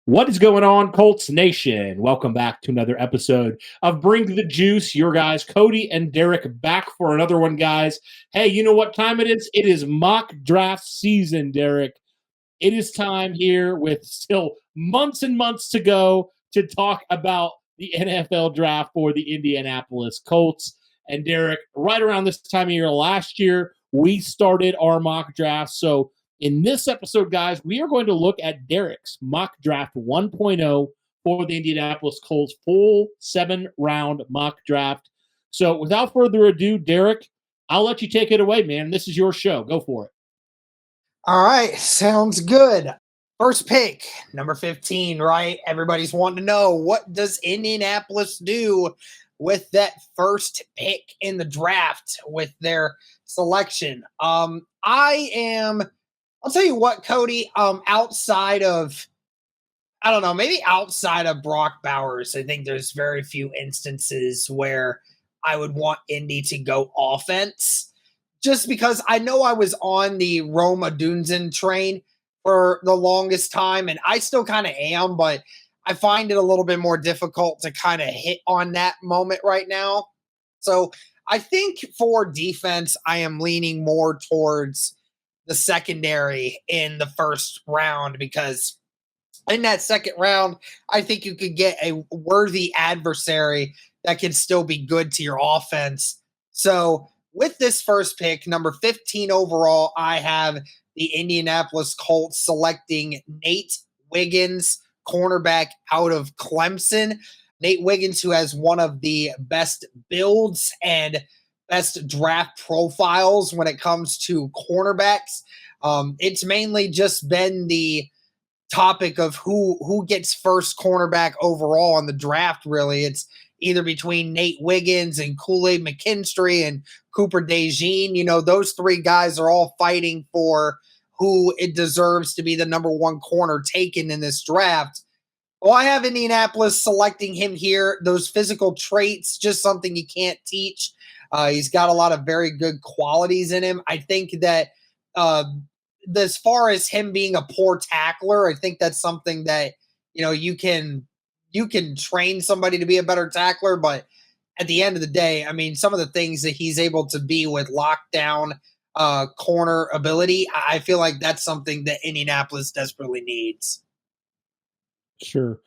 What is going on, Colts Nation? Welcome back to another episode of Bring the Juice. Your guys, Cody and Derek, back for another one, guys. Hey, you know what time it is? It is mock draft season, Derek. It is time here with still months and months to go to talk about the NFL draft for the Indianapolis Colts. And Derek, right around this time of year last year, we started our mock draft. So in this episode, guys, we are going to look at Derek's mock draft 1.0 for the Indianapolis Colts full 7-round mock draft. So without further ado, Derek, I'll let you take it away, man. This is your show. Go for it. All right, sounds good. First pick, number 15, right? Everybody's wanting to know, what does Indianapolis do with that first pick in the draft with their selection? I'll tell you what, Cody, outside of, I don't know, maybe outside of Brock Bowers, I think there's very few instances where I would want Indy to go offense, just because I know I was on the Rome Odunze train for the longest time, and I still kind of am, but I find it a little bit more difficult to kind of hit on that moment right now. So I think for defense, I am leaning more towards the secondary in the first round, because in that second round, I think you could get a worthy adversary that can still be good to your offense. So with this first pick, number 15 overall, I have the Indianapolis Colts selecting Nate Wiggins, cornerback out of Clemson. Nate Wiggins, who has one of the best builds and best draft profiles when it comes to cornerbacks. It's mainly just been the topic of who gets first cornerback overall in the draft, really. It's either between Nate Wiggins and Kool-Aid McKinstry and Cooper DeJean. You know, those three guys are all fighting for who it deserves to be the number one corner taken in this draft. Well, I have Indianapolis selecting him here. Those physical traits, just something you can't teach. He's got a lot of very good qualities in him. I think that as far as him being a poor tackler, I think that's something that, you know, you can train somebody to be a better tackler, but at the end of the day, I mean, some of the things that he's able to be with lockdown corner ability, I feel like that's something that Indianapolis desperately needs. Sure.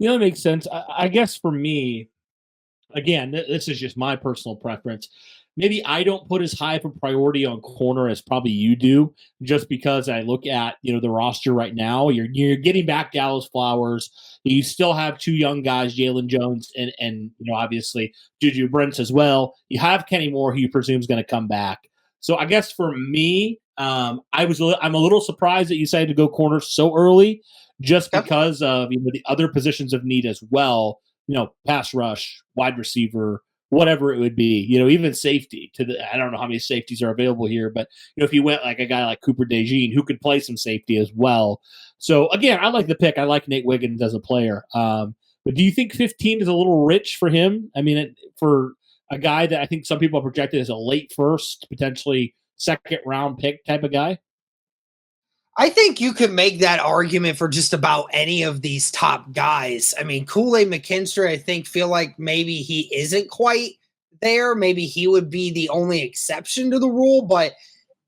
That makes sense. I guess for me, again, this is just my personal preference. Maybe I don't put as high of a priority on corner as probably you do, just because I look at the roster right now. You're getting back Dallas Flowers. You still have two young guys, Jalen Jones and obviously Juju Brents as well. You have Kenny Moore, who you presume is going to come back. So I guess for me, I'm a little surprised that you decided to go corner so early, just because of the other positions of need as well. Pass rush, wide receiver, whatever it would be, even safety I don't know how many safeties are available here, but if you went like a guy like Cooper DeJean, who could play some safety as well. So again, I like the pick. I like Nate Wiggins as a player. But do you think 15 is a little rich for him? I mean, for a guy that I think some people have projected as a late first, potentially second round pick type of guy? I think you could make that argument for just about any of these top guys. I mean, Kool-Aid McKinstry, I think, feel like maybe he isn't quite there. Maybe he would be the only exception to the rule. But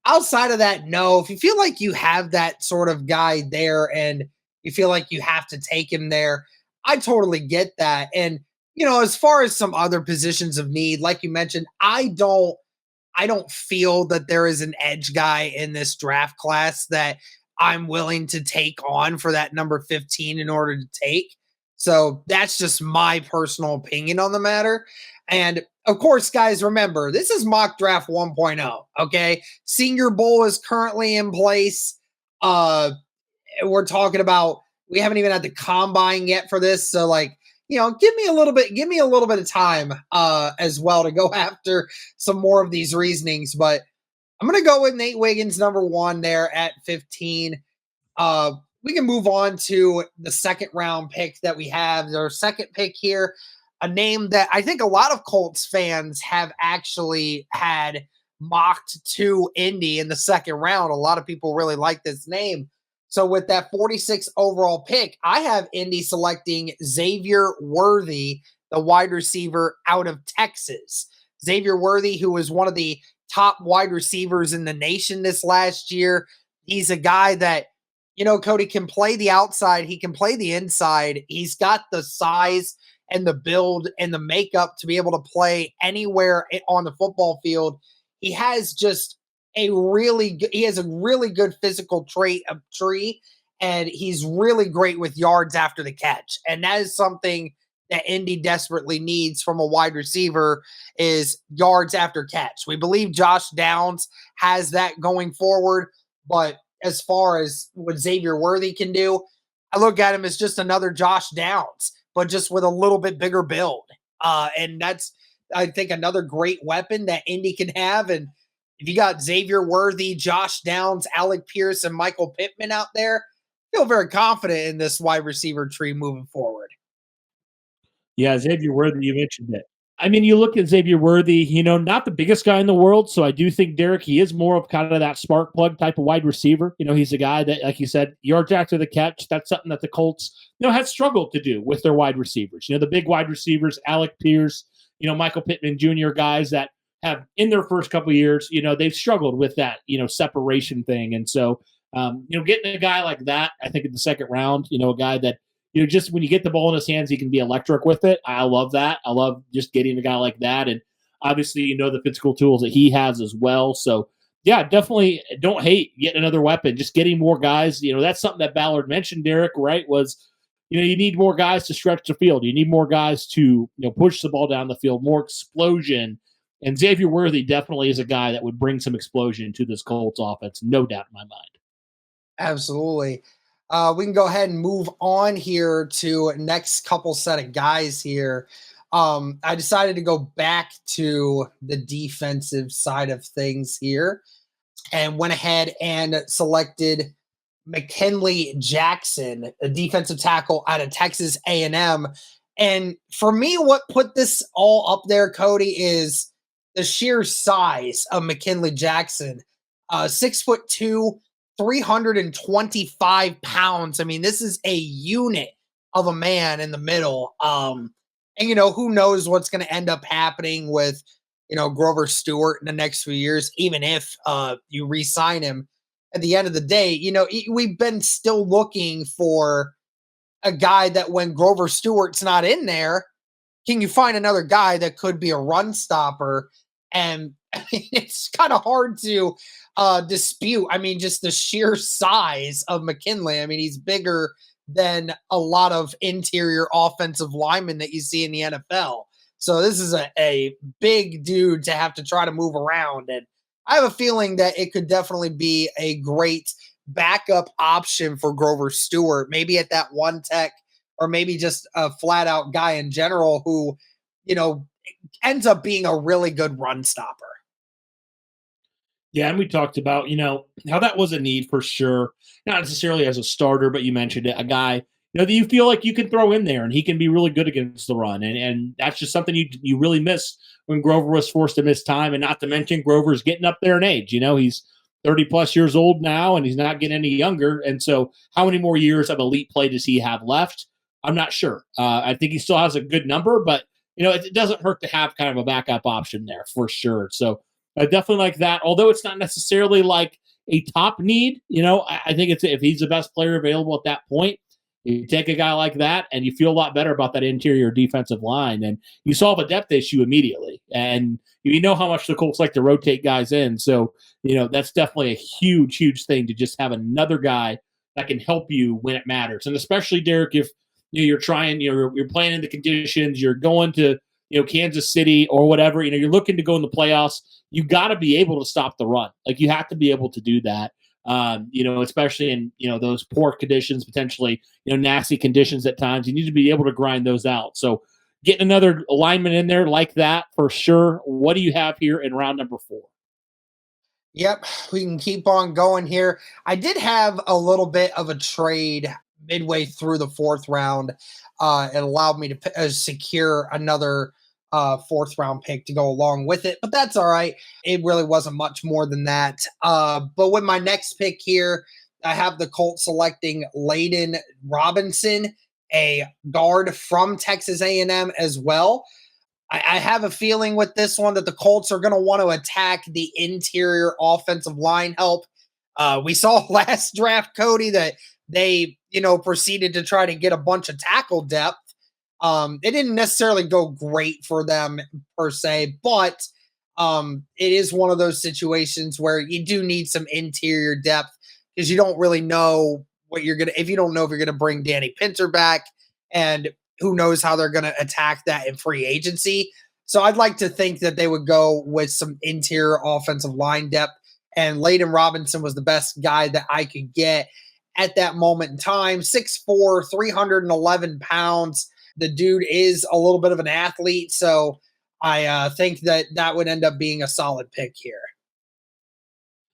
outside of that, no. If you feel like you have that sort of guy there and you feel like you have to take him there, I totally get that. And, as far as some other positions of need, like you mentioned, I don't feel that there is an edge guy in this draft class that I'm willing to take on for that number 15 in order to take. So that's just my personal opinion on the matter. And of course, guys, remember, this is mock draft 1.0. Okay. Senior Bowl is currently in place. We're talking about, we haven't even had the combine yet for this. So give me a little bit of time as well to go after some more of these reasonings. But I'm going to go with Nate Wiggins, number 1 there at 15. We can move on to the second round pick that we have. Our second pick here, a name that I think a lot of Colts fans have actually had mocked to Indy in the second round. A lot of people really like this name. So with that 46 overall pick, I have Indy selecting Xavier Worthy, the wide receiver out of Texas. Xavier Worthy, who was one of the top wide receivers in the nation this last year. He's a guy that, Cody, can play the outside. He can play the inside. He's got the size and the build and the makeup to be able to play anywhere on the football field. He has just he has a really good physical tree, and he's really great with yards after the catch. And that is something that Indy desperately needs from a wide receiver is yards after catch. We believe Josh Downs has that going forward, but as far as what Xavier Worthy can do, I look at him as just another Josh Downs, but just with a little bit bigger build. And that's, I think, another great weapon that Indy can have. And if you got Xavier Worthy, Josh Downs, Alec Pierce, and Michael Pittman out there, I feel very confident in this wide receiver tree moving forward. Yeah, Xavier Worthy, you mentioned it. I mean, you look at Xavier Worthy, not the biggest guy in the world. So I do think, Derek, he is more of kind of that spark plug type of wide receiver. He's a guy that, like you said, yards after the catch. That's something that the Colts, has struggled to do with their wide receivers. The big wide receivers, Alec Pierce, Michael Pittman Jr., guys that have in their first couple of years, they've struggled with that, separation thing. And so, getting a guy like that, I think in the second round, a guy that, just when you get the ball in his hands, he can be electric with it. I love that. I love just getting a guy like that. And obviously, the physical tools that he has as well. So, yeah, definitely don't hate getting another weapon, just getting more guys. That's something that Ballard mentioned, Derek, right? Was, you need more guys to stretch the field. You need more guys to, push the ball down the field, more explosion. And Xavier Worthy definitely is a guy that would bring some explosion to this Colts offense, no doubt in my mind. Absolutely. We can go ahead and move on here to next couple set of guys here. I decided to go back to the defensive side of things here and went ahead and selected McKinley Jackson, a defensive tackle out of Texas A&M. And for me, what put this all up there, Cody, is the sheer size of McKinley Jackson. 6'2", 325 pounds. I mean, this is a unit of a man in the middle. And, who knows what's going to end up happening with, Grover Stewart in the next few years, even if you re-sign him. At the end of the day, we've been still looking for a guy that when Grover Stewart's not in there, can you find another guy that could be a run stopper? And it's kind of hard to dispute. I mean, just the sheer size of McKinley. I mean, he's bigger than a lot of interior offensive linemen that you see in the NFL. So this is a big dude to have to try to move around. And I have a feeling that it could definitely be a great backup option for Grover Stewart, maybe at that one tech, or maybe just a flat out guy in general who, ends up being a really good run stopper. Yeah, and we talked about, how that was a need for sure. Not necessarily as a starter, but you mentioned it, a guy, that you feel like you can throw in there and he can be really good against the run. And that's just something you really miss when Grover was forced to miss time. And not to mention Grover's getting up there in age. He's 30 plus years old now and he's not getting any younger. And so how many more years of elite play does he have left? I'm not sure. I think he still has a good number, but it doesn't hurt to have kind of a backup option there for sure. So I definitely like that. Although it's not necessarily like a top need, I think it's if he's the best player available at that point, you take a guy like that and you feel a lot better about that interior defensive line and you solve a depth issue immediately. And you know how much the Colts like to rotate guys in. So, that's definitely a huge, huge thing to just have another guy that can help you when it matters. And especially, Derek, if you're trying, you're playing in the conditions, you're going to, Kansas City or whatever, you're looking to go in the playoffs, you got to be able to stop the run. Like you have to be able to do that. Especially in, those poor conditions, potentially, nasty conditions at times, you need to be able to grind those out. So getting another lineman in there like that for sure. What do you have here in round number 4? Yep, we can keep on going here. I did have a little bit of a trade midway through the 4th round. It allowed me to secure another 4th round pick to go along with it, but that's all right. It really wasn't much more than that. But with my next pick here, I have the Colts selecting Leeden Robinson, a guard from Texas A&M as well. I have a feeling with this one that the Colts are going to want to attack the interior offensive line help. We saw last draft, Cody, that they, proceeded to try to get a bunch of tackle depth. It didn't necessarily go great for them per se, but it is one of those situations where you do need some interior depth because you don't really know what you're going to, if you don't know if you're going to bring Danny Pinter back, and who knows how they're going to attack that in free agency. So I'd like to think that they would go with some interior offensive line depth, and Leeden Robinson was the best guy that I could get at that moment in time. 6'4", 311 pounds. The dude is a little bit of an athlete, so I think that would end up being a solid pick here.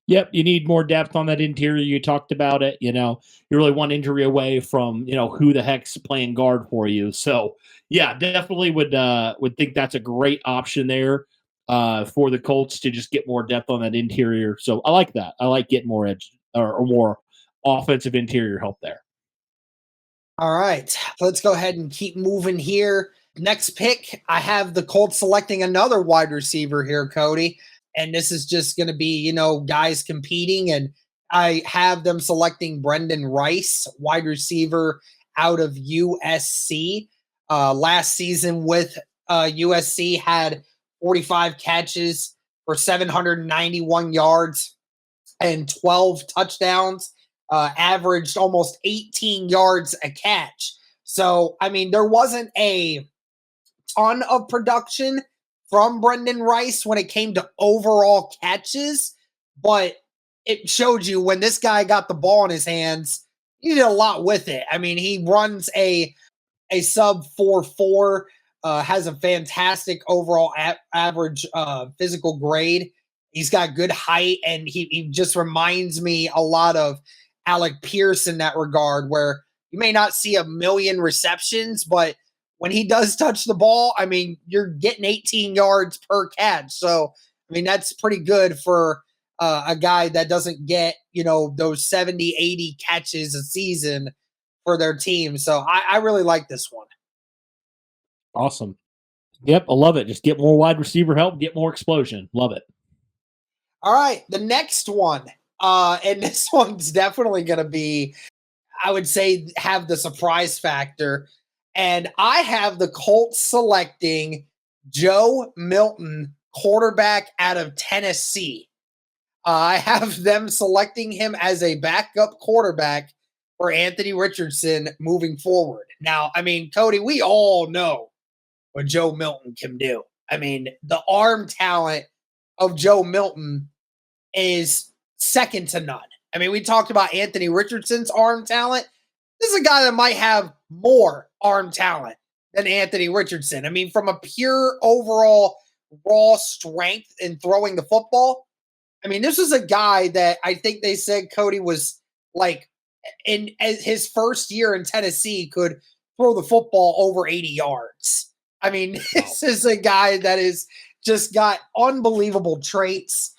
Yep, you need more depth on that interior. You talked about it. You're really one injury away from who the heck's playing guard for you. So yeah, definitely would think that's a great option there for the Colts to just get more depth on that interior. So I like that. I like getting more edge or more offensive interior help there. All right, let's go ahead and keep moving here. Next pick, I have the Colts selecting another wide receiver here, Cody. And this is just going to be, guys competing. And I have them selecting Brendan Rice, wide receiver out of USC. Last season with USC had 45 catches for 791 yards and 12 touchdowns, averaged almost 18 yards a catch. So, I mean, there wasn't a ton of production from Brendan Rice when it came to overall catches, but it showed you when this guy got the ball in his hands, he did a lot with it. I mean, he runs a sub 4.4, has a fantastic overall average physical grade. He's got good height, and he just reminds me a lot of Alec Pierce in that regard, where you may not see a million receptions, but when he does touch the ball, I mean, you're getting 18 yards per catch. So, I mean, that's pretty good for a guy that doesn't get, those 70, 80 catches a season for their team. So I really like this one. Awesome. Yep, I love it. Just get more wide receiver help, get more explosion. Love it. All right, the next one. And this one's definitely going to be, I would say, have the surprise factor. And I have the Colts selecting Joe Milton, quarterback out of Tennessee. I have them selecting him as a backup quarterback for Anthony Richardson moving forward. Now, I mean, Cody, we all know what Joe Milton can do. I mean, the arm talent of Joe Milton is second to none. I mean, we talked about Anthony Richardson's arm talent. This is a guy that might have more arm talent than Anthony Richardson. I mean, from a pure overall raw strength in throwing the football, I mean, this was a guy that I think they said Cody was like in his first year in Tennessee could throw the football over 80 yards. I mean, this is a guy that is just got unbelievable traits.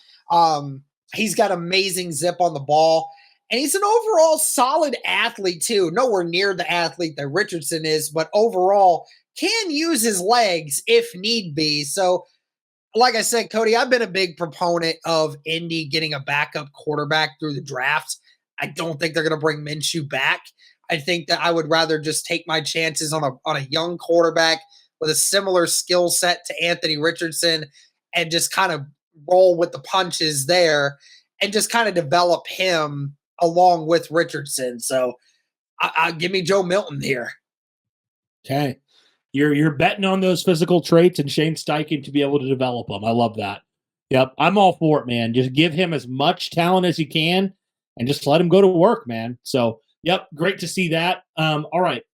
He's got amazing zip on the ball. And he's an overall solid athlete, too. Nowhere near the athlete that Richardson is, but overall can use his legs if need be. So, like I said, Cody, I've been a big proponent of Indy getting a backup quarterback through the draft. I don't think they're going to bring Minshew back. I think that I would rather just take my chances on a young quarterback with a similar skill set to Anthony Richardson and just kind of roll with the punches there and just kind of develop him along with Richardson. So I give me Joe Milton here. Okay. You're betting on those physical traits and Shane Steichen to be able to develop them. I love that. Yep. I'm all for it, man. Just give him as much talent as you can and just let him go to work, man. So, yep. Great to see that. All right.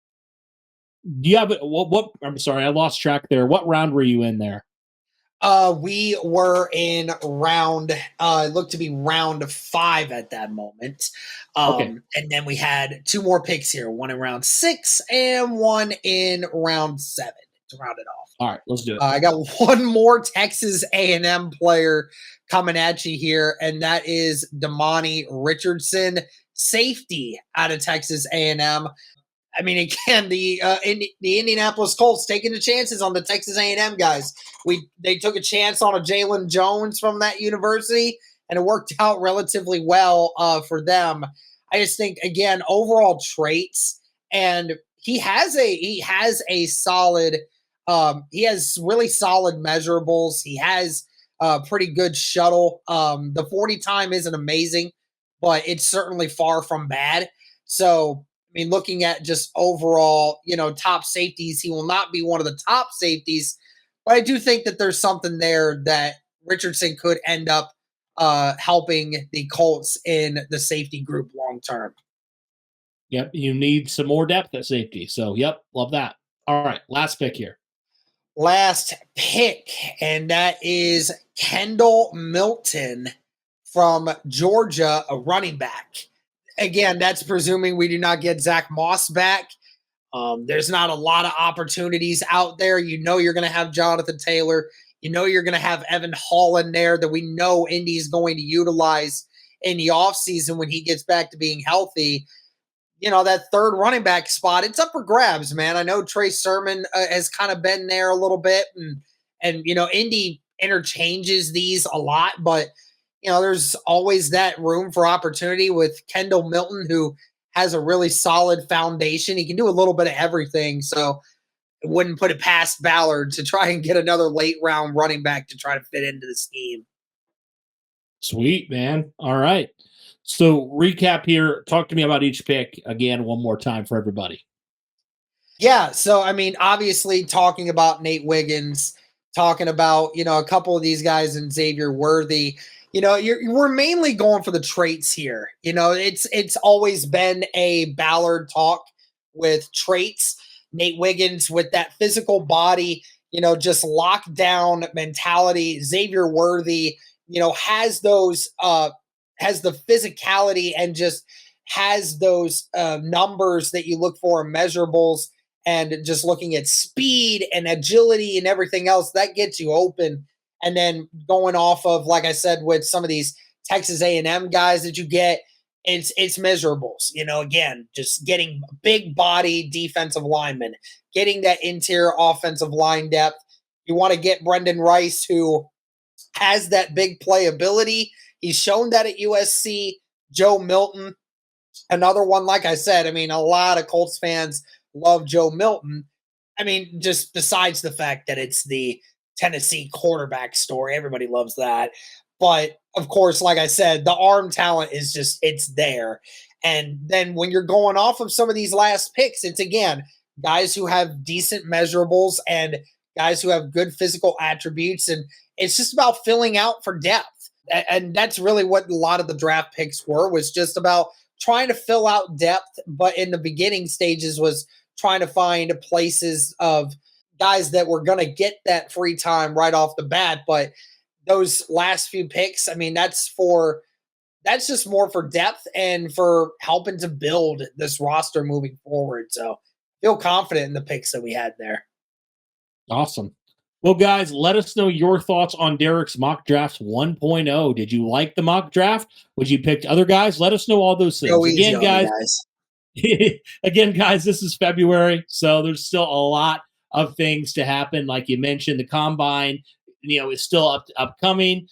Do you have what I'm sorry, I lost track there. What round were you in there? We were in round, it looked to be round 5 at that moment. Okay. And then we had 2 more picks here, one in round 6 and one in round 7 to round it off. All right, let's do it. I got one more Texas A&M player coming at you here, and that is Damani Richardson, safety out of Texas A&M. I mean, again, the Indianapolis Colts taking the chances on the Texas A&M guys. They took a chance on a Jalen Jones from that university, and it worked out relatively well for them. I just think, again, overall traits, and he has a solid. He has really solid measurables. He has pretty good shuttle. The 40 time isn't amazing, but it's certainly far from bad. So, I mean, looking at just overall, top safeties, he will not be one of the top safeties, but I do think that there's something there that Richardson could end up helping the Colts in the safety group long term. Yep, you need some more depth at safety. So, yep, love that. All right, last pick here. Last pick, and that is Kendall Milton from Georgia, a running back. Again, that's presuming we do not get Zach Moss back. There's not a lot of opportunities out there. You're going to have Jonathan Taylor. You're going to have Evan Hall in there that we know Indy is going to utilize in the offseason when he gets back to being healthy. That third running back spot, it's up for grabs, man. I know Trey Sermon has kind of been there a little bit, and Indy interchanges these a lot, but there's always that room for opportunity with Kendall Milton, who has a really solid foundation. He can do a little bit of everything, so it wouldn't put it past Ballard to try and get another late round running back to try to fit into the scheme. Sweet, man. All right. So recap here. Talk to me about each pick again one more time for everybody. Yeah, so I mean, obviously talking about Nate Wiggins, talking about, a couple of these guys and Xavier Worthy. We're mainly going for the traits here. It's always been a Ballard talk with traits. Nate Wiggins with that physical body, just lockdown mentality. Xavier Worthy, has those has the physicality and just has those numbers that you look for in measurables, and just looking at speed and agility and everything else that gets you open. And then going off of, like I said, with some of these Texas A&M guys that you get, it's measurables. Again, just getting big body defensive linemen, getting that interior offensive line depth. You want to get Brendan Rice, who has that big playability. He's shown that at USC. Joe Milton, another one, like I said, I mean, a lot of Colts fans love Joe Milton. I mean, just besides the fact that it's the Tennessee quarterback story. Everybody loves that. But of course, like I said, the arm talent is just, it's there. And then when you're going off of some of these last picks, it's again, guys who have decent measurables and guys who have good physical attributes. And it's just about filling out for depth. And that's really what a lot of the draft picks was just about trying to fill out depth. But in the beginning stages was trying to find places of guys that were going to get that free time right off the bat. But those last few picks, I mean, that's just more for depth and for helping to build this roster moving forward. So feel confident in the picks that we had there. Awesome. Well, guys, let us know your thoughts on Derek's mock drafts 1.0. Did you like the mock draft? Would you pick other guys? Let us know all those things. Again, guys, this is February, so there's still a lot of things to happen. Like you mentioned, the combine, is still upcoming.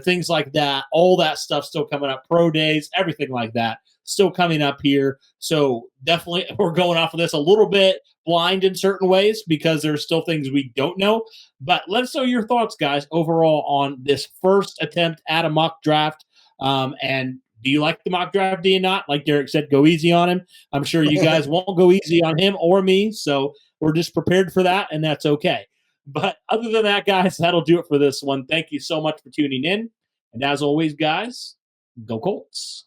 Things like that. All that stuff still coming up. Pro days, everything like that, still coming up here. So definitely, we're going off of this a little bit blind in certain ways because there's still things we don't know. But let us know your thoughts, guys, overall on this first attempt at a mock draft. And do you like the mock draft? Do you not? Like Derek said, go easy on him. I'm sure you guys won't go easy on him or me. So we're just prepared for that, and that's okay. But other than that, guys, that'll do it for this one. Thank you so much for tuning in. And as always, guys, go Colts.